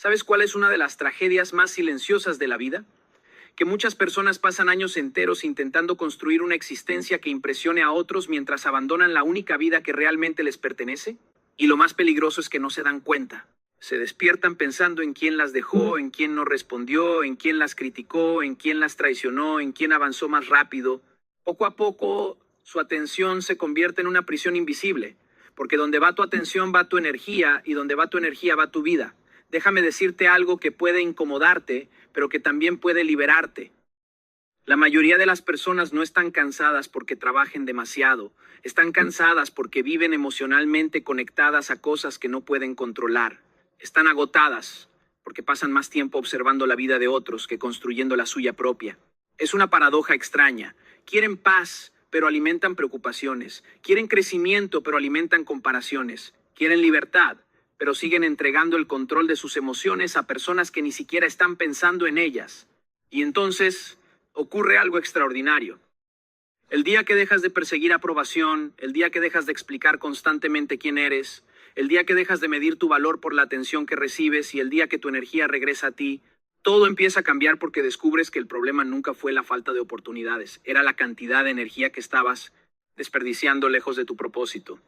¿Sabes cuál es una de las tragedias más silenciosas de la vida? Que muchas personas pasan años enteros intentando construir una existencia que impresione a otros mientras abandonan la única vida que realmente les pertenece. Y lo más peligroso es que no se dan cuenta. Se despiertan pensando en quién las dejó, en quién no respondió, en quién las criticó, en quién las traicionó, en quién avanzó más rápido. Poco a poco, su atención se convierte en una prisión invisible, porque donde va tu atención va tu energía y donde va tu energía va tu vida. Déjame decirte algo que puede incomodarte, pero que también puede liberarte. La mayoría de las personas no están cansadas porque trabajen demasiado. Están cansadas porque viven emocionalmente conectadas a cosas que no pueden controlar. Están agotadas porque pasan más tiempo observando la vida de otros que construyendo la suya propia. Es una paradoja extraña. Quieren paz, pero alimentan preocupaciones. Quieren crecimiento, pero alimentan comparaciones. Quieren libertad, pero siguen entregando el control de sus emociones a personas que ni siquiera están pensando en ellas. Y entonces ocurre algo extraordinario. El día que dejas de perseguir aprobación, el día que dejas de explicar constantemente quién eres, el día que dejas de medir tu valor por la atención que recibes y el día que tu energía regresa a ti, todo empieza a cambiar porque descubres que el problema nunca fue la falta de oportunidades, era la cantidad de energía que estabas desperdiciando lejos de tu propósito.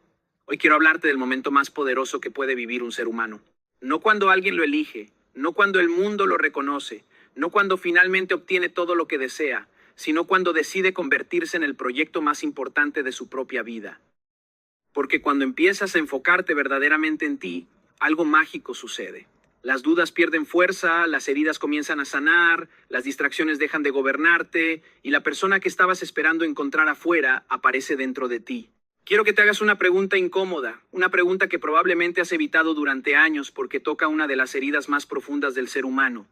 Hoy quiero hablarte del momento más poderoso que puede vivir un ser humano. No cuando alguien lo elige, no cuando el mundo lo reconoce, no cuando finalmente obtiene todo lo que desea, sino cuando decide convertirse en el proyecto más importante de su propia vida. Porque cuando empiezas a enfocarte verdaderamente en ti, algo mágico sucede. Las dudas pierden fuerza, las heridas comienzan a sanar, las distracciones dejan de gobernarte y la persona que estabas esperando encontrar afuera aparece dentro de ti. Quiero que te hagas una pregunta incómoda, una pregunta que probablemente has evitado durante años porque toca una de las heridas más profundas del ser humano.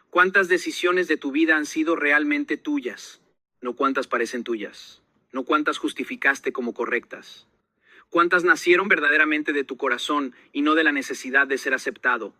¿Cuántas decisiones de tu vida han sido realmente tuyas? No cuántas parecen tuyas, no cuántas justificaste como correctas. ¿Cuántas nacieron verdaderamente de tu corazón y no de la necesidad de ser aceptado?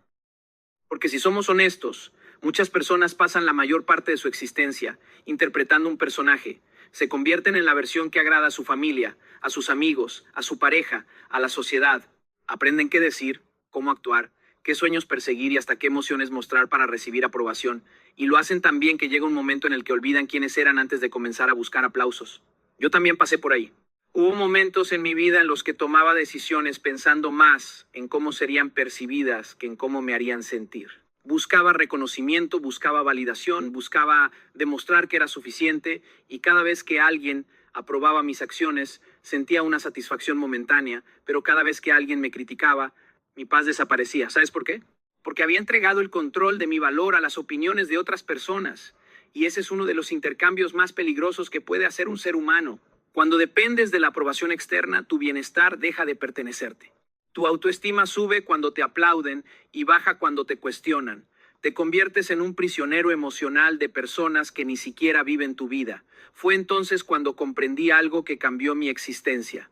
Porque si somos honestos, muchas personas pasan la mayor parte de su existencia interpretando un personaje. Se convierten en la versión que agrada a su familia, a sus amigos, a su pareja, a la sociedad. Aprenden qué decir, cómo actuar, qué sueños perseguir y hasta qué emociones mostrar para recibir aprobación. Y lo hacen tan bien que llega un momento en el que olvidan quiénes eran antes de comenzar a buscar aplausos. Yo también pasé por ahí. Hubo momentos en mi vida en los que tomaba decisiones pensando más en cómo serían percibidas que en cómo me harían sentir. Buscaba reconocimiento, buscaba validación, buscaba demostrar que era suficiente y cada vez que alguien aprobaba mis acciones sentía una satisfacción momentánea, pero cada vez que alguien me criticaba, mi paz desaparecía. ¿Sabes por qué? Porque había entregado el control de mi valor a las opiniones de otras personas y ese es uno de los intercambios más peligrosos que puede hacer un ser humano. Cuando dependes de la aprobación externa, tu bienestar deja de pertenecerte. Tu autoestima sube cuando te aplauden y baja cuando te cuestionan. Te conviertes en un prisionero emocional de personas que ni siquiera viven tu vida. Fue entonces cuando comprendí algo que cambió mi existencia.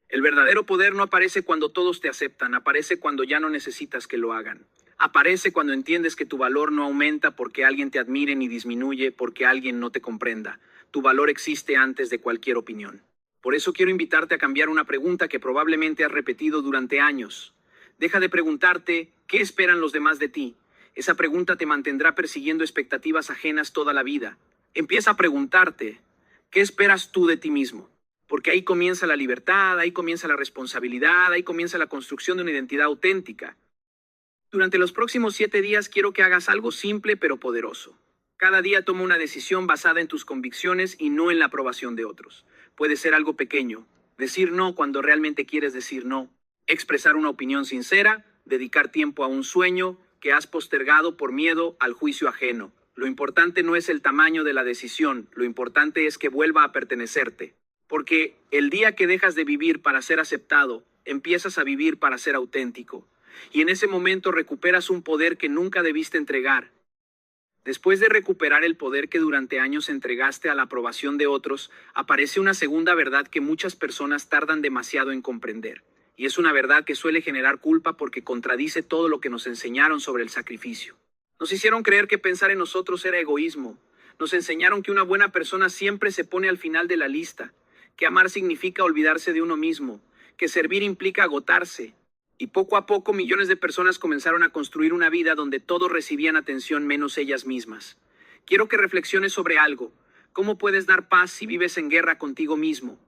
El verdadero poder no aparece cuando todos te aceptan, aparece cuando ya no necesitas que lo hagan. Aparece cuando entiendes que tu valor no aumenta porque alguien te admire ni disminuye porque alguien no te comprenda. Tu valor existe antes de cualquier opinión. Por eso quiero invitarte a cambiar una pregunta que probablemente has repetido durante años. Deja de preguntarte ¿qué esperan los demás de ti? Esa pregunta te mantendrá persiguiendo expectativas ajenas toda la vida. Empieza a preguntarte ¿qué esperas tú de ti mismo? Porque ahí comienza la libertad, ahí comienza la responsabilidad, ahí comienza la construcción de una identidad auténtica. Durante los próximos 7 días quiero que hagas algo simple pero poderoso. Cada día toma una decisión basada en tus convicciones y no en la aprobación de otros. Puede ser algo pequeño, decir no cuando realmente quieres decir no, expresar una opinión sincera, dedicar tiempo a un sueño que has postergado por miedo al juicio ajeno. Lo importante no es el tamaño de la decisión, lo importante es que vuelva a pertenecerte. Porque el día que dejas de vivir para ser aceptado, empiezas a vivir para ser auténtico. Y en ese momento recuperas un poder que nunca debiste entregar. Después de recuperar el poder que durante años entregaste a la aprobación de otros, aparece una segunda verdad que muchas personas tardan demasiado en comprender. Y es una verdad que suele generar culpa porque contradice todo lo que nos enseñaron sobre el sacrificio. Nos hicieron creer que pensar en nosotros era egoísmo. Nos enseñaron que una buena persona siempre se pone al final de la lista, que amar significa olvidarse de uno mismo, que servir implica agotarse. Y poco a poco millones de personas comenzaron a construir una vida donde todos recibían atención menos ellas mismas. Quiero que reflexiones sobre algo. ¿Cómo puedes dar paz si vives en guerra contigo mismo?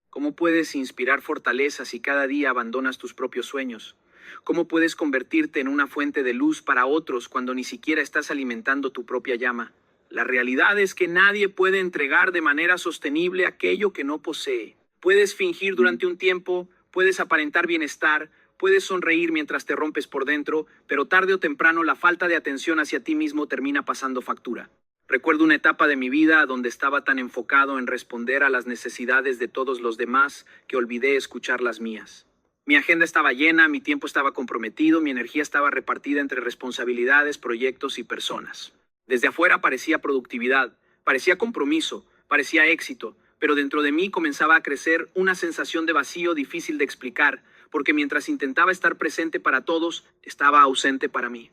¿Cómo puedes inspirar fortaleza si cada día abandonas tus propios sueños? ¿Cómo puedes convertirte en una fuente de luz para otros cuando ni siquiera estás alimentando tu propia llama? La realidad es que nadie puede entregar de manera sostenible aquello que no posee. Puedes fingir durante un tiempo, puedes aparentar bienestar, puedes sonreír mientras te rompes por dentro, pero tarde o temprano la falta de atención hacia ti mismo termina pasando factura. Recuerdo una etapa de mi vida donde estaba tan enfocado en responder a las necesidades de todos los demás que olvidé escuchar las mías. Mi agenda estaba llena, mi tiempo estaba comprometido, mi energía estaba repartida entre responsabilidades, proyectos y personas. Desde afuera parecía productividad, parecía compromiso, parecía éxito, pero dentro de mí comenzaba a crecer una sensación de vacío difícil de explicar, porque mientras intentaba estar presente para todos, estaba ausente para mí.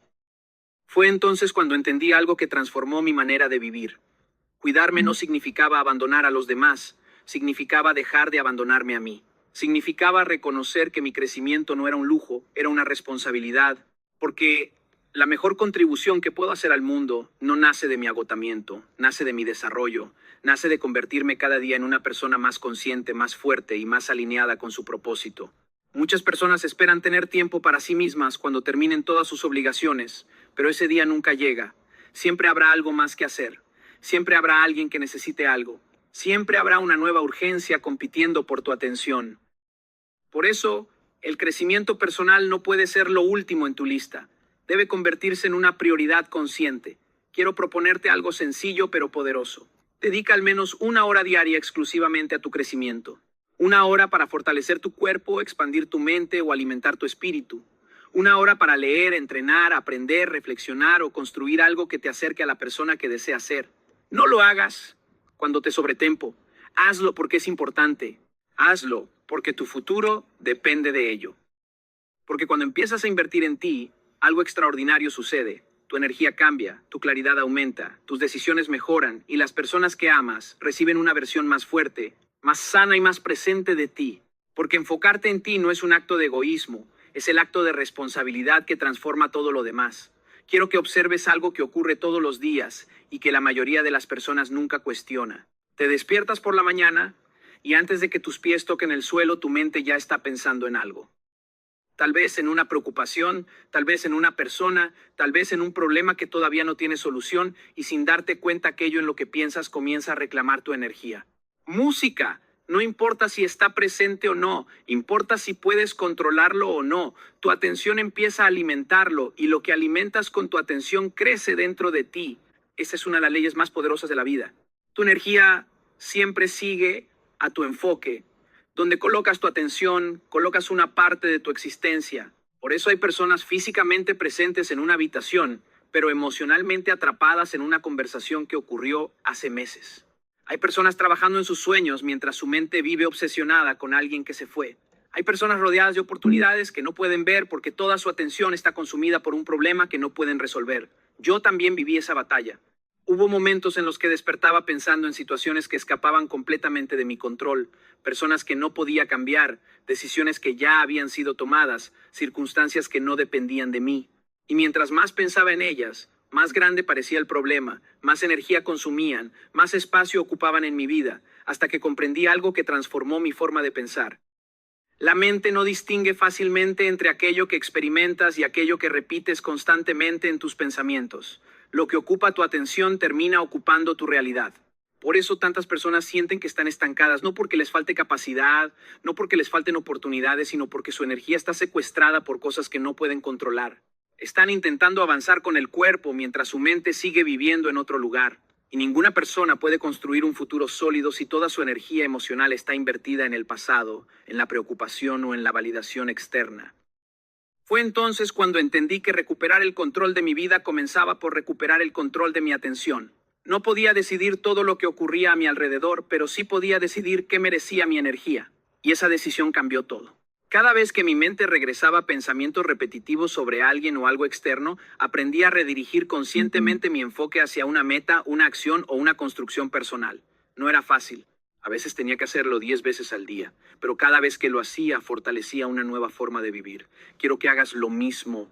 Fue entonces cuando entendí algo que transformó mi manera de vivir. Cuidarme no significaba abandonar a los demás, significaba dejar de abandonarme a mí. Significaba reconocer que mi crecimiento no era un lujo, era una responsabilidad, porque la mejor contribución que puedo hacer al mundo no nace de mi agotamiento, nace de mi desarrollo, nace de convertirme cada día en una persona más consciente, más fuerte y más alineada con su propósito. Muchas personas esperan tener tiempo para sí mismas cuando terminen todas sus obligaciones, pero ese día nunca llega. Siempre habrá algo más que hacer. Siempre habrá alguien que necesite algo. Siempre habrá una nueva urgencia compitiendo por tu atención. Por eso, el crecimiento personal no puede ser lo último en tu lista. Debe convertirse en una prioridad consciente. Quiero proponerte algo sencillo pero poderoso. Dedica al menos 1 hora diaria exclusivamente a tu crecimiento. 1 hora para fortalecer tu cuerpo, expandir tu mente o alimentar tu espíritu. 1 hora para leer, entrenar, aprender, reflexionar o construir algo que te acerque a la persona que deseas ser. No lo hagas cuando te sobretempo. Hazlo porque es importante. Hazlo porque tu futuro depende de ello. Porque cuando empiezas a invertir en ti, algo extraordinario sucede. Tu energía cambia, tu claridad aumenta, tus decisiones mejoran y las personas que amas reciben una versión más fuerte, más sana y más presente de ti. Porque enfocarte en ti no es un acto de egoísmo, es el acto de responsabilidad que transforma todo lo demás. Quiero que observes algo que ocurre todos los días y que la mayoría de las personas nunca cuestiona. Te despiertas por la mañana y antes de que tus pies toquen el suelo, tu mente ya está pensando en algo. Tal vez en una preocupación, tal vez en una persona, tal vez en un problema que todavía no tiene solución y sin darte cuenta aquello en lo que piensas comienza a reclamar tu energía. Música. No importa si está presente o no, importa si puedes controlarlo o no. Tu atención empieza a alimentarlo y lo que alimentas con tu atención crece dentro de ti. Esa es una de las leyes más poderosas de la vida. Tu energía siempre sigue a tu enfoque. Donde colocas tu atención, colocas una parte de tu existencia. Por eso hay personas físicamente presentes en una habitación, pero emocionalmente atrapadas en una conversación que ocurrió hace meses. Hay personas trabajando en sus sueños mientras su mente vive obsesionada con alguien que se fue. Hay personas rodeadas de oportunidades que no pueden ver porque toda su atención está consumida por un problema que no pueden resolver. Yo también viví esa batalla. Hubo momentos en los que despertaba pensando en situaciones que escapaban completamente de mi control, personas que no podía cambiar, decisiones que ya habían sido tomadas, circunstancias que no dependían de mí. Y mientras más pensaba en ellas, más grande parecía el problema, más energía consumían, más espacio ocupaban en mi vida, hasta que comprendí algo que transformó mi forma de pensar. La mente no distingue fácilmente entre aquello que experimentas y aquello que repites constantemente en tus pensamientos. Lo que ocupa tu atención termina ocupando tu realidad. Por eso tantas personas sienten que están estancadas, no porque les falte capacidad, no porque les falten oportunidades, sino porque su energía está secuestrada por cosas que no pueden controlar. Están intentando avanzar con el cuerpo mientras su mente sigue viviendo en otro lugar. Y ninguna persona puede construir un futuro sólido si toda su energía emocional está invertida en el pasado, en la preocupación o en la validación externa. Fue entonces cuando entendí que recuperar el control de mi vida comenzaba por recuperar el control de mi atención. No podía decidir todo lo que ocurría a mi alrededor, pero sí podía decidir qué merecía mi energía. Y esa decisión cambió todo. Cada vez que mi mente regresaba a pensamientos repetitivos sobre alguien o algo externo, aprendí a redirigir conscientemente mi enfoque hacia una meta, una acción o una construcción personal. No era fácil. A veces tenía que hacerlo 10 veces al día, pero cada vez que lo hacía fortalecía una nueva forma de vivir. Quiero que hagas lo mismo.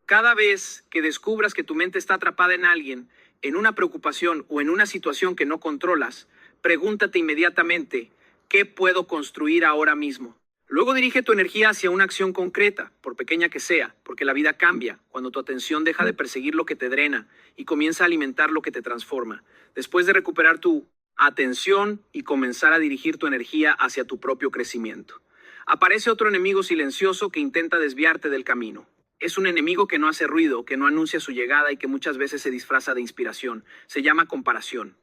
Cada vez que descubras que tu mente está atrapada en alguien, en una preocupación o en una situación que no controlas, pregúntate inmediatamente, ¿qué puedo construir ahora mismo? Luego dirige tu energía hacia una acción concreta, por pequeña que sea, porque la vida cambia cuando tu atención deja de perseguir lo que te drena y comienza a alimentar lo que te transforma. Después de recuperar tu atención y comenzar a dirigir tu energía hacia tu propio crecimiento. Aparece otro enemigo silencioso que intenta desviarte del camino. Es un enemigo que no hace ruido, que no anuncia su llegada y que muchas veces se disfraza de inspiración. Se llama comparación.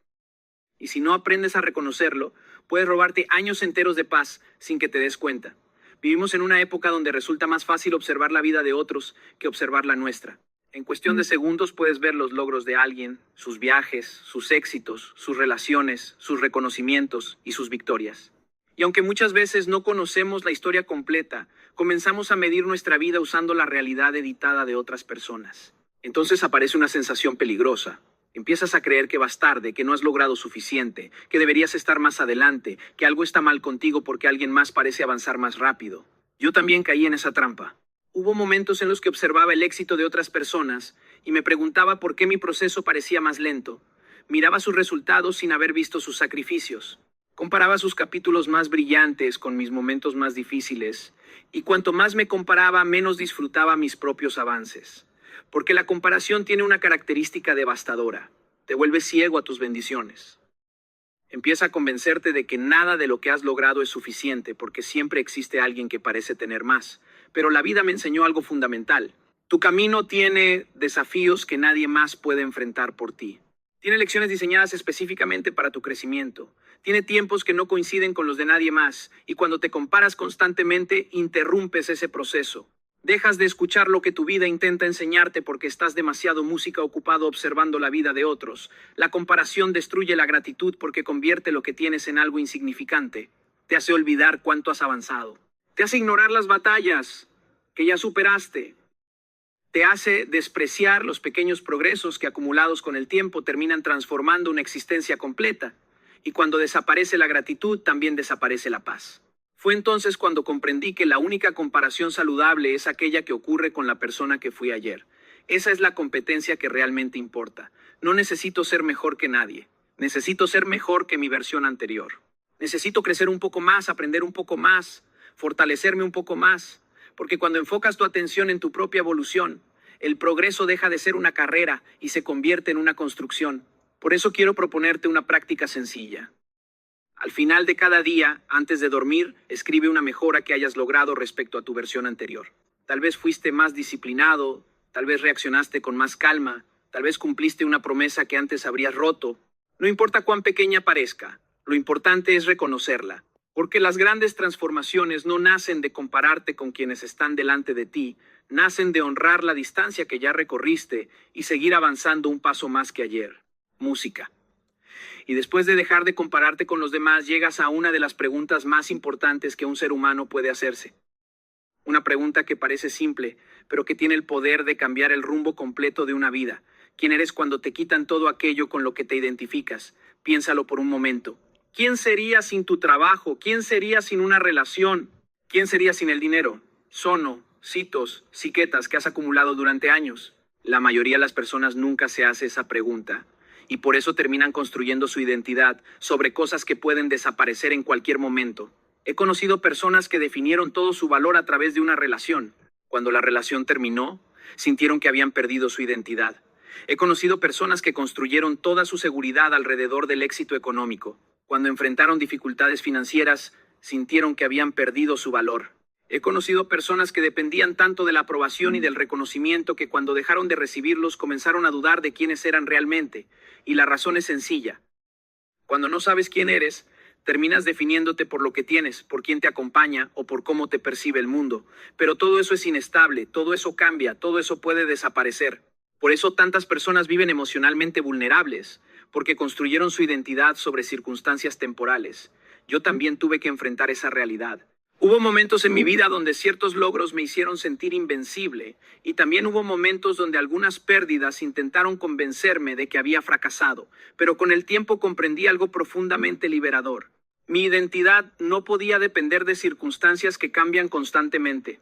Y si no aprendes a reconocerlo, puedes robarte años enteros de paz sin que te des cuenta. Vivimos en una época donde resulta más fácil observar la vida de otros que observar la nuestra. En cuestión de segundos puedes ver los logros de alguien, sus viajes, sus éxitos, sus relaciones, sus reconocimientos y sus victorias. Y aunque muchas veces no conocemos la historia completa, comenzamos a medir nuestra vida usando la realidad editada de otras personas. Entonces aparece una sensación peligrosa. Empiezas a creer que vas tarde, que no has logrado suficiente, que deberías estar más adelante, que algo está mal contigo porque alguien más parece avanzar más rápido. Yo también caí en esa trampa. Hubo momentos en los que observaba el éxito de otras personas y me preguntaba por qué mi proceso parecía más lento. Miraba sus resultados sin haber visto sus sacrificios. Comparaba sus capítulos más brillantes con mis momentos más difíciles, y cuanto más me comparaba, menos disfrutaba mis propios avances. Porque la comparación tiene una característica devastadora. Te vuelve ciego a tus bendiciones. Empieza a convencerte de que nada de lo que has logrado es suficiente, porque siempre existe alguien que parece tener más. Pero la vida me enseñó algo fundamental. Tu camino tiene desafíos que nadie más puede enfrentar por ti. Tiene lecciones diseñadas específicamente para tu crecimiento. Tiene tiempos que no coinciden con los de nadie más, y cuando te comparas constantemente, interrumpes ese proceso. Dejas de escuchar lo que tu vida intenta enseñarte porque estás demasiado música ocupado observando la vida de otros. La comparación destruye la gratitud porque convierte lo que tienes en algo insignificante. Te hace olvidar cuánto has avanzado. Te hace ignorar las batallas que ya superaste. Te hace despreciar los pequeños progresos que acumulados con el tiempo terminan transformando una existencia completa. Y cuando desaparece la gratitud, también desaparece la paz. Fue entonces cuando comprendí que la única comparación saludable es aquella que ocurre con la persona que fui ayer. Esa es la competencia que realmente importa. No necesito ser mejor que nadie. Necesito ser mejor que mi versión anterior. Necesito crecer un poco más, aprender un poco más, fortalecerme un poco más. Porque cuando enfocas tu atención en tu propia evolución, el progreso deja de ser una carrera y se convierte en una construcción. Por eso quiero proponerte una práctica sencilla. Al final de cada día, antes de dormir, escribe una mejora que hayas logrado respecto a tu versión anterior. Tal vez fuiste más disciplinado, tal vez reaccionaste con más calma, tal vez cumpliste una promesa que antes habrías roto. No importa cuán pequeña parezca, lo importante es reconocerla. Porque las grandes transformaciones no nacen de compararte con quienes están delante de ti, nacen de honrar la distancia que ya recorriste y seguir avanzando un paso más que ayer. Música. Y después de dejar de compararte con los demás, llegas a una de las preguntas más importantes que un ser humano puede hacerse. Una pregunta que parece simple, pero que tiene el poder de cambiar el rumbo completo de una vida. ¿Quién eres cuando te quitan todo aquello con lo que te identificas? Piénsalo por un momento. ¿Quién serías sin tu trabajo? ¿Quién serías sin una relación? ¿Quién serías sin el dinero? Sono, citos, siquetas que has acumulado durante años. La mayoría de las personas nunca se hace esa pregunta. Y por eso terminan construyendo su identidad sobre cosas que pueden desaparecer en cualquier momento. He conocido personas que definieron todo su valor a través de una relación. Cuando la relación terminó, sintieron que habían perdido su identidad. He conocido personas que construyeron toda su seguridad alrededor del éxito económico. Cuando enfrentaron dificultades financieras, sintieron que habían perdido su valor. He conocido personas que dependían tanto de la aprobación y del reconocimiento que cuando dejaron de recibirlos comenzaron a dudar de quiénes eran realmente. Y la razón es sencilla. Cuando no sabes quién eres, terminas definiéndote por lo que tienes, por quién te acompaña o por cómo te percibe el mundo. Pero todo eso es inestable, todo eso cambia, todo eso puede desaparecer. Por eso tantas personas viven emocionalmente vulnerables, porque construyeron su identidad sobre circunstancias temporales. Yo también tuve que enfrentar esa realidad. Hubo momentos en mi vida donde ciertos logros me hicieron sentir invencible, y también hubo momentos donde algunas pérdidas intentaron convencerme de que había fracasado, pero con el tiempo comprendí algo profundamente liberador. Mi identidad no podía depender de circunstancias que cambian constantemente.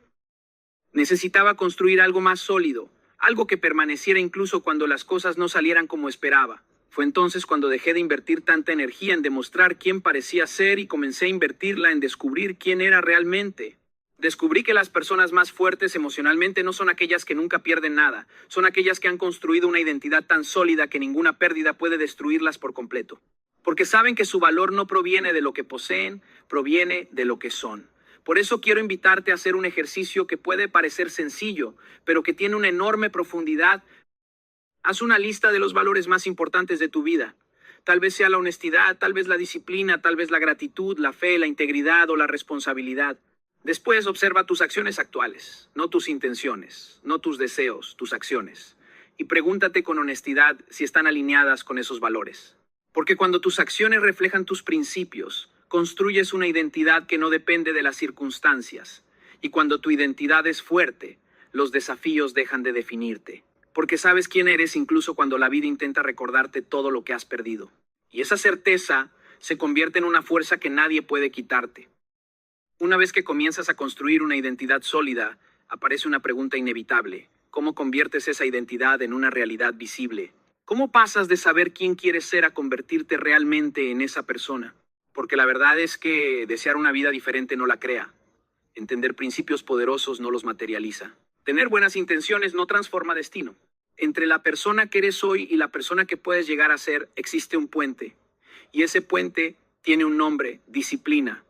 Necesitaba construir algo más sólido, algo que permaneciera incluso cuando las cosas no salieran como esperaba. Fue entonces cuando dejé de invertir tanta energía en demostrar quién parecía ser y comencé a invertirla en descubrir quién era realmente. Descubrí que las personas más fuertes emocionalmente no son aquellas que nunca pierden nada, son aquellas que han construido una identidad tan sólida que ninguna pérdida puede destruirlas por completo. Porque saben que su valor no proviene de lo que poseen, proviene de lo que son. Por eso quiero invitarte a hacer un ejercicio que puede parecer sencillo, pero que tiene una enorme profundidad. Haz una lista de los valores más importantes de tu vida. Tal vez sea la honestidad, tal vez la disciplina, tal vez la gratitud, la fe, la integridad o la responsabilidad. Después observa tus acciones actuales, no tus intenciones, no tus deseos, tus acciones. Y pregúntate con honestidad si están alineadas con esos valores. Porque cuando tus acciones reflejan tus principios, construyes una identidad que no depende de las circunstancias. Y cuando tu identidad es fuerte, los desafíos dejan de definirte. Porque sabes quién eres incluso cuando la vida intenta recordarte todo lo que has perdido. Y esa certeza se convierte en una fuerza que nadie puede quitarte. Una vez que comienzas a construir una identidad sólida, aparece una pregunta inevitable. ¿Cómo conviertes esa identidad en una realidad visible? ¿Cómo pasas de saber quién quieres ser a convertirte realmente en esa persona? Porque la verdad es que desear una vida diferente no la crea. Entender principios poderosos no los materializa. Tener buenas intenciones no transforma destino. Entre la persona que eres hoy y la persona que puedes llegar a ser existe un puente. Y ese puente tiene un nombre: disciplina.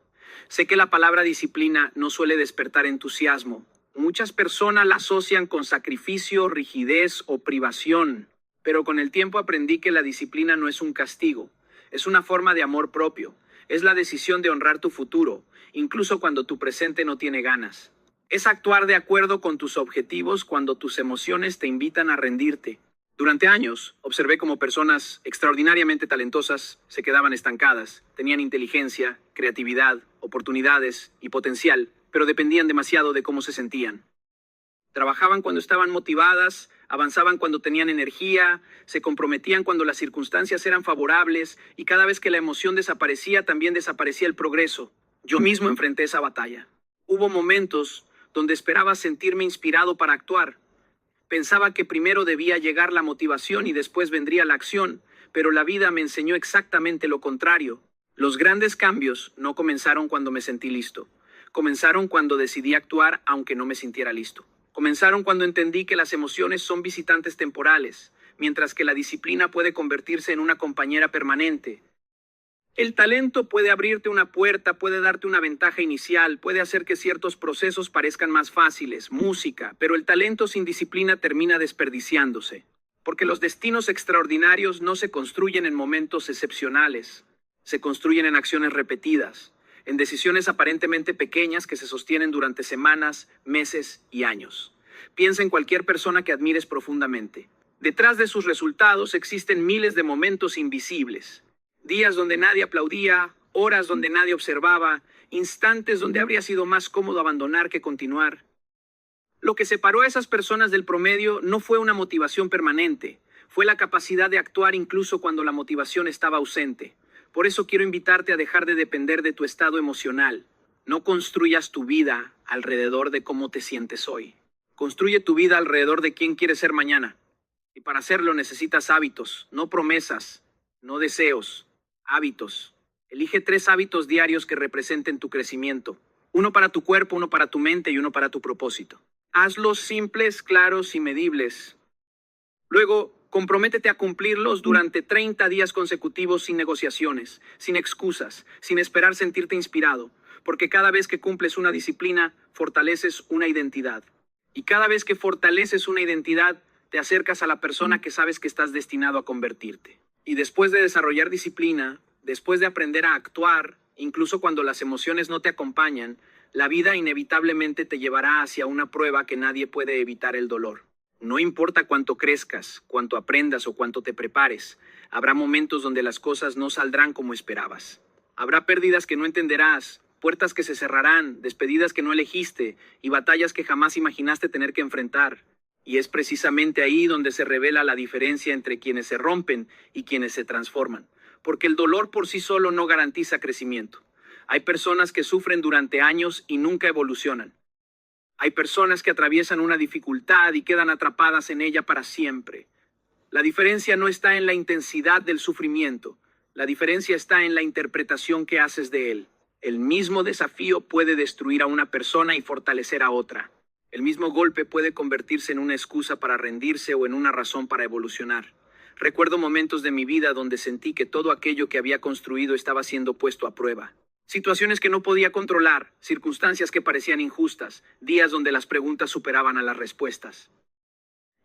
Sé que la palabra disciplina no suele despertar entusiasmo. Muchas personas la asocian con sacrificio, rigidez o privación. Pero con el tiempo aprendí que la disciplina no es un castigo. Es una forma de amor propio. Es la decisión de honrar tu futuro, incluso cuando tu presente no tiene ganas. Es actuar de acuerdo con tus objetivos cuando tus emociones te invitan a rendirte. Durante años, observé cómo personas extraordinariamente talentosas se quedaban estancadas. Tenían inteligencia, creatividad, oportunidades y potencial, pero dependían demasiado de cómo se sentían. Trabajaban cuando estaban motivadas, avanzaban cuando tenían energía, se comprometían cuando las circunstancias eran favorables y cada vez que la emoción desaparecía, también desaparecía el progreso. Yo mismo enfrenté esa batalla. Hubo momentos donde esperaba sentirme inspirado para actuar. Pensaba que primero debía llegar la motivación y después vendría la acción, pero la vida me enseñó exactamente lo contrario. Los grandes cambios no comenzaron cuando me sentí listo. Comenzaron cuando decidí actuar aunque no me sintiera listo. Comenzaron cuando entendí que las emociones son visitantes temporales, mientras que la disciplina puede convertirse en una compañera permanente. El talento puede abrirte una puerta, puede darte una ventaja inicial, puede hacer que ciertos procesos parezcan más fáciles, música, pero el talento sin disciplina termina desperdiciándose. Porque los destinos extraordinarios no se construyen en momentos excepcionales, se construyen en acciones repetidas, en decisiones aparentemente pequeñas que se sostienen durante semanas, meses y años. Piensa en cualquier persona que admires profundamente. Detrás de sus resultados existen miles de momentos invisibles. Días donde nadie aplaudía, horas donde nadie observaba, instantes donde habría sido más cómodo abandonar que continuar. Lo que separó a esas personas del promedio no fue una motivación permanente, fue la capacidad de actuar incluso cuando la motivación estaba ausente. Por eso quiero invitarte a dejar de depender de tu estado emocional. No construyas tu vida alrededor de cómo te sientes hoy. Construye tu vida alrededor de quién quieres ser mañana. Y para hacerlo necesitas hábitos, no promesas, no deseos. Hábitos. Elige 3 hábitos diarios que representen tu crecimiento. Uno para tu cuerpo, uno para tu mente y uno para tu propósito. Hazlos simples, claros y medibles. Luego, comprométete a cumplirlos durante 30 días consecutivos sin negociaciones, sin excusas, sin esperar sentirte inspirado. Porque cada vez que cumples una disciplina, fortaleces una identidad. Y cada vez que fortaleces una identidad, te acercas a la persona que sabes que estás destinado a convertirte. Y después de desarrollar disciplina, después de aprender a actuar, incluso cuando las emociones no te acompañan, la vida inevitablemente te llevará hacia una prueba que nadie puede evitar: el dolor. No importa cuánto crezcas, cuánto aprendas o cuánto te prepares, habrá momentos donde las cosas no saldrán como esperabas. Habrá pérdidas que no entenderás, puertas que se cerrarán, despedidas que no elegiste y batallas que jamás imaginaste tener que enfrentar. Y es precisamente ahí donde se revela la diferencia entre quienes se rompen y quienes se transforman. porque el dolor por sí solo no garantiza crecimiento. Hay personas que sufren durante años y nunca evolucionan. Hay personas que atraviesan una dificultad y quedan atrapadas en ella para siempre. La diferencia no está en la intensidad del sufrimiento, la diferencia está en la interpretación que haces de él. El mismo desafío puede destruir a una persona y fortalecer a otra. El mismo golpe puede convertirse en una excusa para rendirse o en una razón para evolucionar. Recuerdo momentos de mi vida donde sentí que todo aquello que había construido estaba siendo puesto a prueba. Situaciones que no podía controlar, circunstancias que parecían injustas, días donde las preguntas superaban a las respuestas.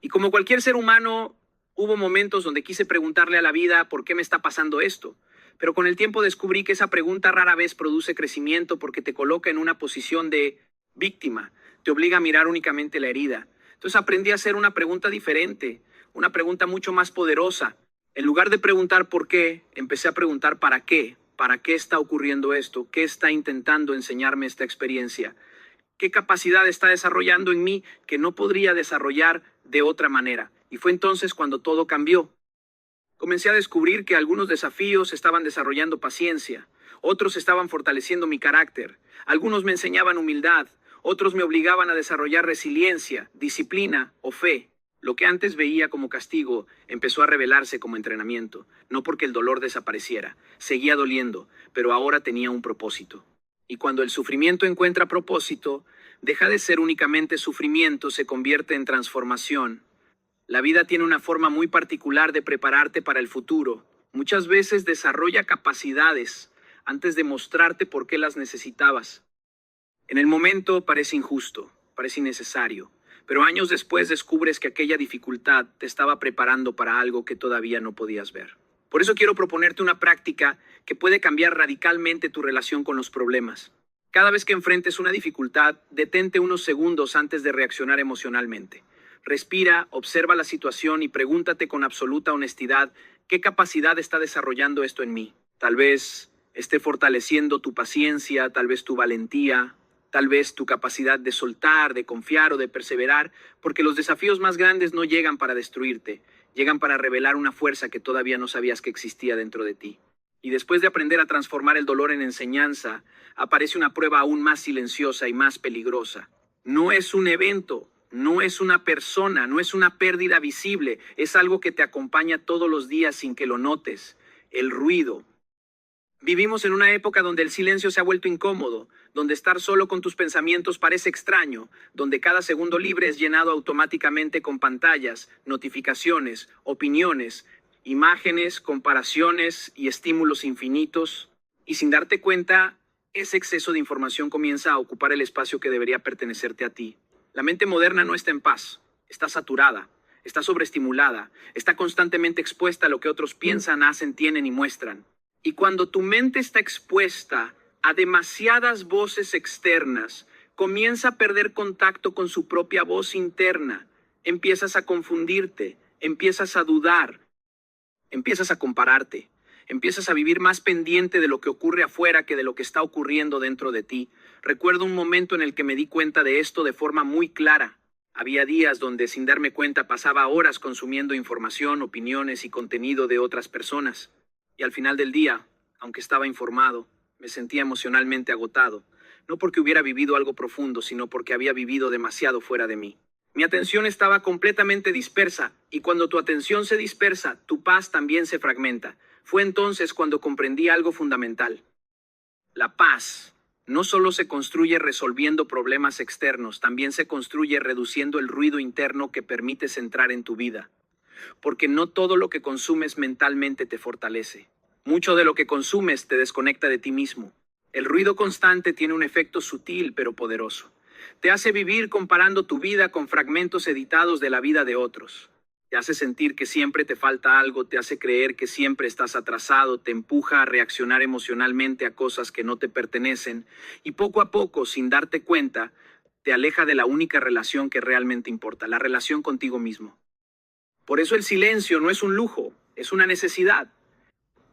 Y como cualquier ser humano, hubo momentos donde quise preguntarle a la vida por qué me está pasando esto. Pero con el tiempo descubrí que esa pregunta rara vez produce crecimiento porque te coloca en una posición de víctima, te obliga a mirar únicamente la herida. Entonces aprendí a hacer una pregunta diferente, una pregunta mucho más poderosa. En lugar de preguntar por qué, empecé a preguntar para qué. ¿Para qué está ocurriendo esto? ¿Qué está intentando enseñarme esta experiencia? ¿Qué capacidad está desarrollando en mí que no podría desarrollar de otra manera? Y fue entonces cuando todo cambió. Comencé a descubrir que algunos desafíos estaban desarrollando paciencia, otros estaban fortaleciendo mi carácter, algunos me enseñaban humildad, otros me obligaban a desarrollar resiliencia, disciplina o fe. Lo que antes veía como castigo empezó a revelarse como entrenamiento, no porque el dolor desapareciera, seguía doliendo, pero ahora tenía un propósito. Y cuando el sufrimiento encuentra propósito, deja de ser únicamente sufrimiento, se convierte en transformación. La vida tiene una forma muy particular de prepararte para el futuro. Muchas veces desarrolla capacidades antes de mostrarte por qué las necesitabas. En el momento parece injusto, parece innecesario, pero años después descubres que aquella dificultad te estaba preparando para algo que todavía no podías ver. Por eso quiero proponerte una práctica que puede cambiar radicalmente tu relación con los problemas. Cada vez que enfrentes una dificultad, detente unos segundos antes de reaccionar emocionalmente. Respira, observa la situación y pregúntate con absoluta honestidad qué capacidad está desarrollando esto en mí. Tal vez esté fortaleciendo tu paciencia, tal vez tu valentía, tal vez tu capacidad de soltar, de confiar o de perseverar, porque los desafíos más grandes no llegan para destruirte, llegan para revelar una fuerza que todavía no sabías que existía dentro de ti. Y después de aprender a transformar el dolor en enseñanza, aparece una prueba aún más silenciosa y más peligrosa. No es un evento, no es una persona, no es una pérdida visible, es algo que te acompaña todos los días sin que lo notes, el ruido. Vivimos en una época donde el silencio se ha vuelto incómodo, donde estar solo con tus pensamientos parece extraño, donde cada segundo libre es llenado automáticamente con pantallas, notificaciones, opiniones, imágenes, comparaciones y estímulos infinitos. Y sin darte cuenta, ese exceso de información comienza a ocupar el espacio que debería pertenecerte a ti. La mente moderna no está en paz, está saturada, está sobreestimulada, está constantemente expuesta a lo que otros piensan, hacen, tienen y muestran. Y cuando tu mente está expuesta a demasiadas voces externas, comienza a perder contacto con su propia voz interna. Empiezas a confundirte, empiezas a dudar, empiezas a compararte, empiezas a vivir más pendiente de lo que ocurre afuera que de lo que está ocurriendo dentro de ti. Recuerdo un momento en el que me di cuenta de esto de forma muy clara. Había días donde sin darme cuenta pasaba horas consumiendo información, opiniones y contenido de otras personas. Y al final del día, aunque estaba informado, me sentía emocionalmente agotado, no porque hubiera vivido algo profundo, sino porque había vivido demasiado fuera de mí. Mi atención estaba completamente dispersa, y cuando tu atención se dispersa, tu paz también se fragmenta. Fue entonces cuando comprendí algo fundamental. La paz no solo se construye resolviendo problemas externos, también se construye reduciendo el ruido interno que permites entrar en tu vida. Porque no todo lo que consumes mentalmente te fortalece. Mucho de lo que consumes te desconecta de ti mismo. El ruido constante tiene un efecto sutil pero poderoso. Te hace vivir comparando tu vida con fragmentos editados de la vida de otros. Te hace sentir que siempre te falta algo, te hace creer que siempre estás atrasado, te empuja a reaccionar emocionalmente a cosas que no te pertenecen y poco a poco, sin darte cuenta, te aleja de la única relación que realmente importa, la relación contigo mismo. Por eso el silencio no es un lujo, es una necesidad.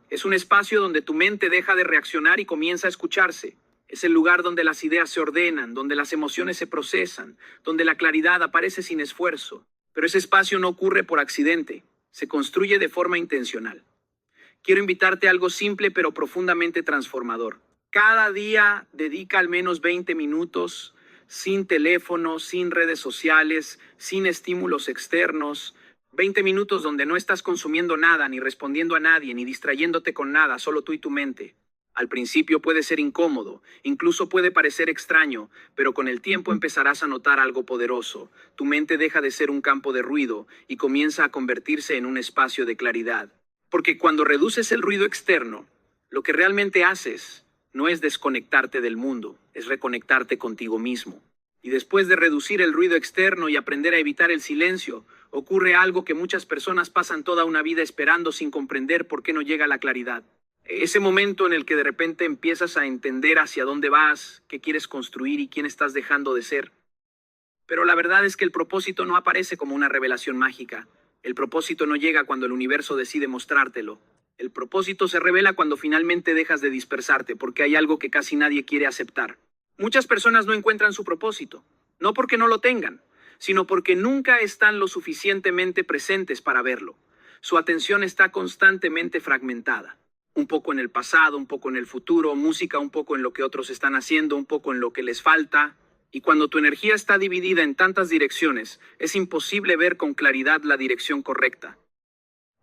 Es un espacio donde tu mente deja de reaccionar y comienza a escucharse. Es el lugar donde las ideas se ordenan, donde las emociones se procesan, donde la claridad aparece sin esfuerzo. Pero ese espacio no ocurre por accidente, se construye de forma intencional. quiero invitarte a algo simple pero profundamente transformador. Cada día dedica al menos 20 minutos, sin teléfono, sin redes sociales, sin estímulos externos. 20 minutos donde no estás consumiendo nada, ni respondiendo a nadie, ni distrayéndote con nada, solo tú y tu mente. Al principio puede ser incómodo, incluso puede parecer extraño, pero con el tiempo empezarás a notar algo poderoso. Tu mente deja de ser un campo de ruido y comienza a convertirse en un espacio de claridad. Porque cuando reduces el ruido externo, lo que realmente haces no es desconectarte del mundo, es reconectarte contigo mismo. Y después de reducir el ruido externo y aprender a evitar el silencio, ocurre algo que muchas personas pasan toda una vida esperando sin comprender por qué no llega la claridad. Ese momento en el que de repente empiezas a entender hacia dónde vas, qué quieres construir y quién estás dejando de ser. Pero la verdad es que el propósito no aparece como una revelación mágica. El propósito no llega cuando el universo decide mostrártelo. El propósito se revela cuando finalmente dejas de dispersarte, porque hay algo que casi nadie quiere aceptar. Muchas personas no encuentran su propósito, no porque no lo tengan, sino porque nunca están lo suficientemente presentes para verlo. Su atención está constantemente fragmentada. Un poco en el pasado, un poco en el futuro, música un poco en lo que otros están haciendo, un poco en lo que les falta. Y cuando tu energía está dividida en tantas direcciones, es imposible ver con claridad la dirección correcta.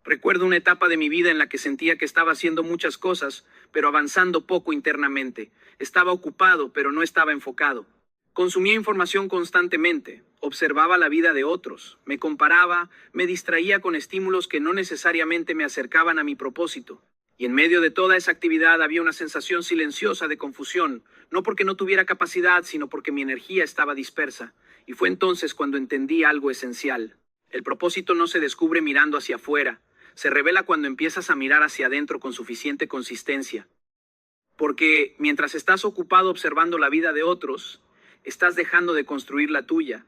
Recuerdo una etapa de mi vida en la que sentía que estaba haciendo muchas cosas, pero avanzando poco internamente. Estaba ocupado, pero no estaba enfocado. Consumía información constantemente, observaba la vida de otros, me comparaba, me distraía con estímulos que no necesariamente me acercaban a mi propósito. Y en medio de toda esa actividad había una sensación silenciosa de confusión, no porque no tuviera capacidad, sino porque mi energía estaba dispersa. Y fue entonces cuando entendí algo esencial. El propósito no se descubre mirando hacia afuera, se revela cuando empiezas a mirar hacia adentro con suficiente consistencia. Porque mientras estás ocupado observando la vida de otros, estás dejando de construir la tuya.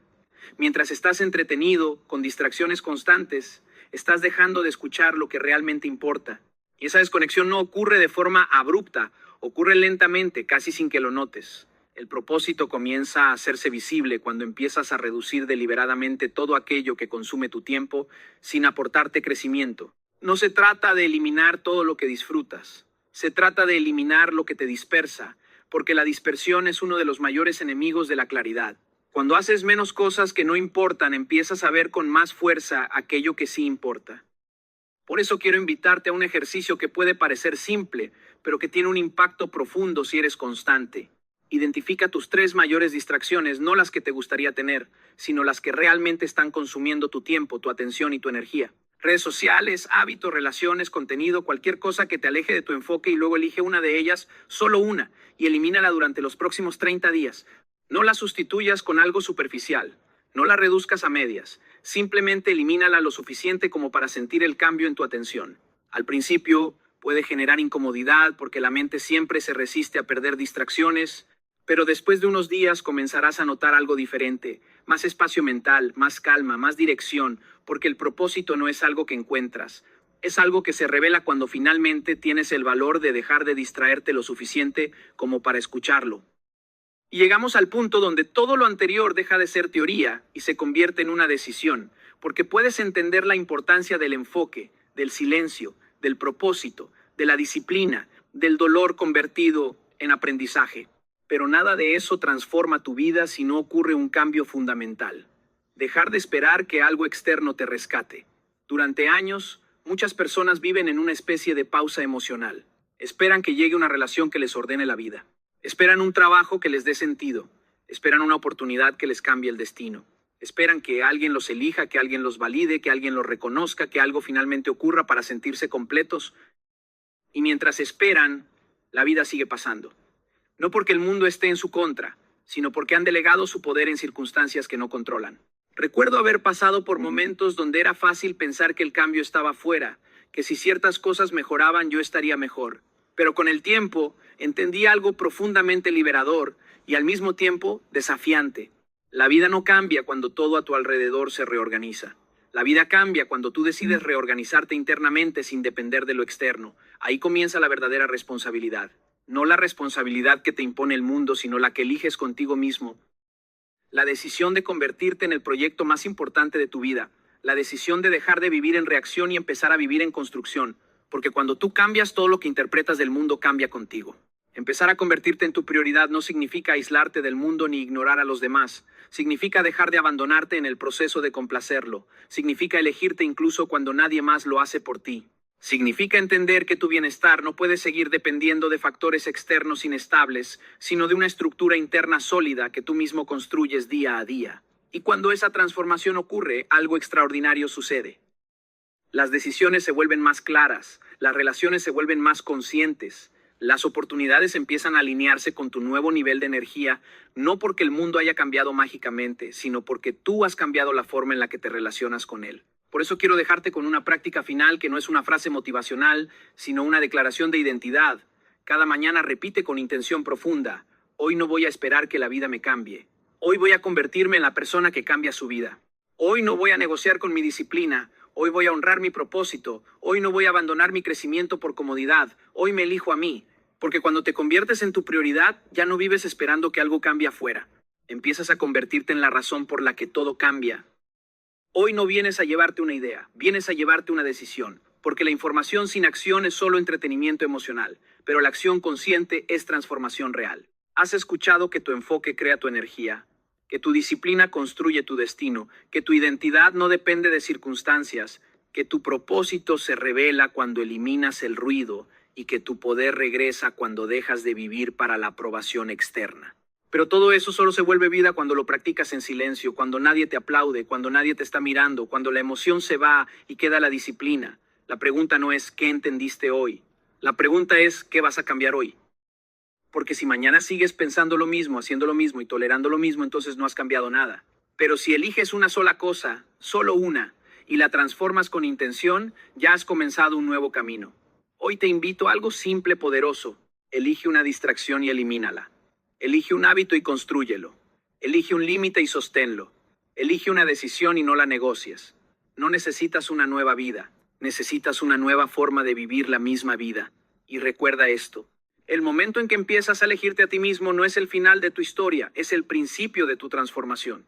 Mientras estás entretenido, con distracciones constantes, estás dejando de escuchar lo que realmente importa. Y esa desconexión no ocurre de forma abrupta, ocurre lentamente, casi sin que lo notes. El propósito comienza a hacerse visible cuando empiezas a reducir deliberadamente todo aquello que consume tu tiempo sin aportarte crecimiento. No se trata de eliminar todo lo que disfrutas, se trata de eliminar lo que te dispersa, porque la dispersión es uno de los mayores enemigos de la claridad. Cuando haces menos cosas que no importan, empiezas a ver con más fuerza aquello que sí importa. Por eso quiero invitarte a un ejercicio que puede parecer simple, pero que tiene un impacto profundo si eres constante. Identifica tus 3 mayores distracciones, no las que te gustaría tener, sino las que realmente están consumiendo tu tiempo, tu atención y tu energía. Redes sociales, hábitos, relaciones, contenido, cualquier cosa que te aleje de tu enfoque y luego elige una de ellas, solo una, y elimínala durante los próximos 30 días. No la sustituyas con algo superficial. No la reduzcas a medias, simplemente elimínala lo suficiente como para sentir el cambio en tu atención. Al principio puede generar incomodidad porque la mente siempre se resiste a perder distracciones, pero después de unos días comenzarás a notar algo diferente, más espacio mental, más calma, más dirección, porque el propósito no es algo que encuentras, es algo que se revela cuando finalmente tienes el valor de dejar de distraerte lo suficiente como para escucharlo. Y llegamos al punto donde todo lo anterior deja de ser teoría y se convierte en una decisión, porque puedes entender la importancia del enfoque, del silencio, del propósito, de la disciplina, del dolor convertido en aprendizaje. Pero nada de eso transforma tu vida si no ocurre un cambio fundamental. Dejar de esperar que algo externo te rescate. Durante años, muchas personas viven en una especie de pausa emocional. Esperan que llegue una relación que les ordene la vida. Esperan un trabajo que les dé sentido. Esperan una oportunidad que les cambie el destino. Esperan que alguien los elija, que alguien los valide, que alguien los reconozca, que algo finalmente ocurra para sentirse completos. Y mientras esperan, la vida sigue pasando. No porque el mundo esté en su contra, sino porque han delegado su poder en circunstancias que no controlan. Recuerdo haber pasado por momentos donde era fácil pensar que el cambio estaba fuera, que si ciertas cosas mejoraban yo estaría mejor. Pero con el tiempo entendí algo profundamente liberador y al mismo tiempo desafiante. La vida no cambia cuando todo a tu alrededor se reorganiza. La vida cambia cuando tú decides reorganizarte internamente sin depender de lo externo. Ahí comienza la verdadera responsabilidad. No la responsabilidad que te impone el mundo, sino la que eliges contigo mismo. La decisión de convertirte en el proyecto más importante de tu vida. La decisión de dejar de vivir en reacción y empezar a vivir en construcción. Porque cuando tú cambias, todo lo que interpretas del mundo cambia contigo. Empezar a convertirte en tu prioridad no significa aislarte del mundo ni ignorar a los demás. Significa dejar de abandonarte en el proceso de complacerlo. Significa elegirte incluso cuando nadie más lo hace por ti. Significa entender que tu bienestar no puede seguir dependiendo de factores externos inestables, sino de una estructura interna sólida que tú mismo construyes día a día. Y cuando esa transformación ocurre, algo extraordinario sucede. Las decisiones se vuelven más claras, las relaciones se vuelven más conscientes, las oportunidades empiezan a alinearse con tu nuevo nivel de energía, no porque el mundo haya cambiado mágicamente, sino porque tú has cambiado la forma en la que te relacionas con él. Por eso quiero dejarte con una práctica final que no es una frase motivacional, sino una declaración de identidad. Cada mañana repite con intención profunda: hoy no voy a esperar que la vida me cambie. Hoy voy a convertirme en la persona que cambia su vida. Hoy no voy a negociar con mi disciplina. Hoy voy a honrar mi propósito. Hoy no voy a abandonar mi crecimiento por comodidad. Hoy me elijo a mí. Porque cuando te conviertes en tu prioridad, ya no vives esperando que algo cambie afuera. Empiezas a convertirte en la razón por la que todo cambia. Hoy no vienes a llevarte una idea, vienes a llevarte una decisión. Porque la información sin acción es solo entretenimiento emocional, pero la acción consciente es transformación real. ¿Has escuchado que tu enfoque crea tu energía? Que tu disciplina construye tu destino, que tu identidad no depende de circunstancias, que tu propósito se revela cuando eliminas el ruido y que tu poder regresa cuando dejas de vivir para la aprobación externa. Pero todo eso solo se vuelve vida cuando lo practicas en silencio, cuando nadie te aplaude, cuando nadie te está mirando, cuando la emoción se va y queda la disciplina. La pregunta no es ¿qué entendiste hoy? La pregunta es ¿qué vas a cambiar hoy? Porque si mañana sigues pensando lo mismo, haciendo lo mismo y tolerando lo mismo, entonces no has cambiado nada. Pero si eliges una sola cosa, solo una, y la transformas con intención, ya has comenzado un nuevo camino. Hoy te invito a algo simple, poderoso. Elige una distracción y elimínala. Elige un hábito y constrúyelo. Elige un límite y sosténlo. Elige una decisión y no la negocies. No necesitas una nueva vida. Necesitas una nueva forma de vivir la misma vida. Y recuerda esto. El momento en que empiezas a elegirte a ti mismo no es el final de tu historia, es el principio de tu transformación.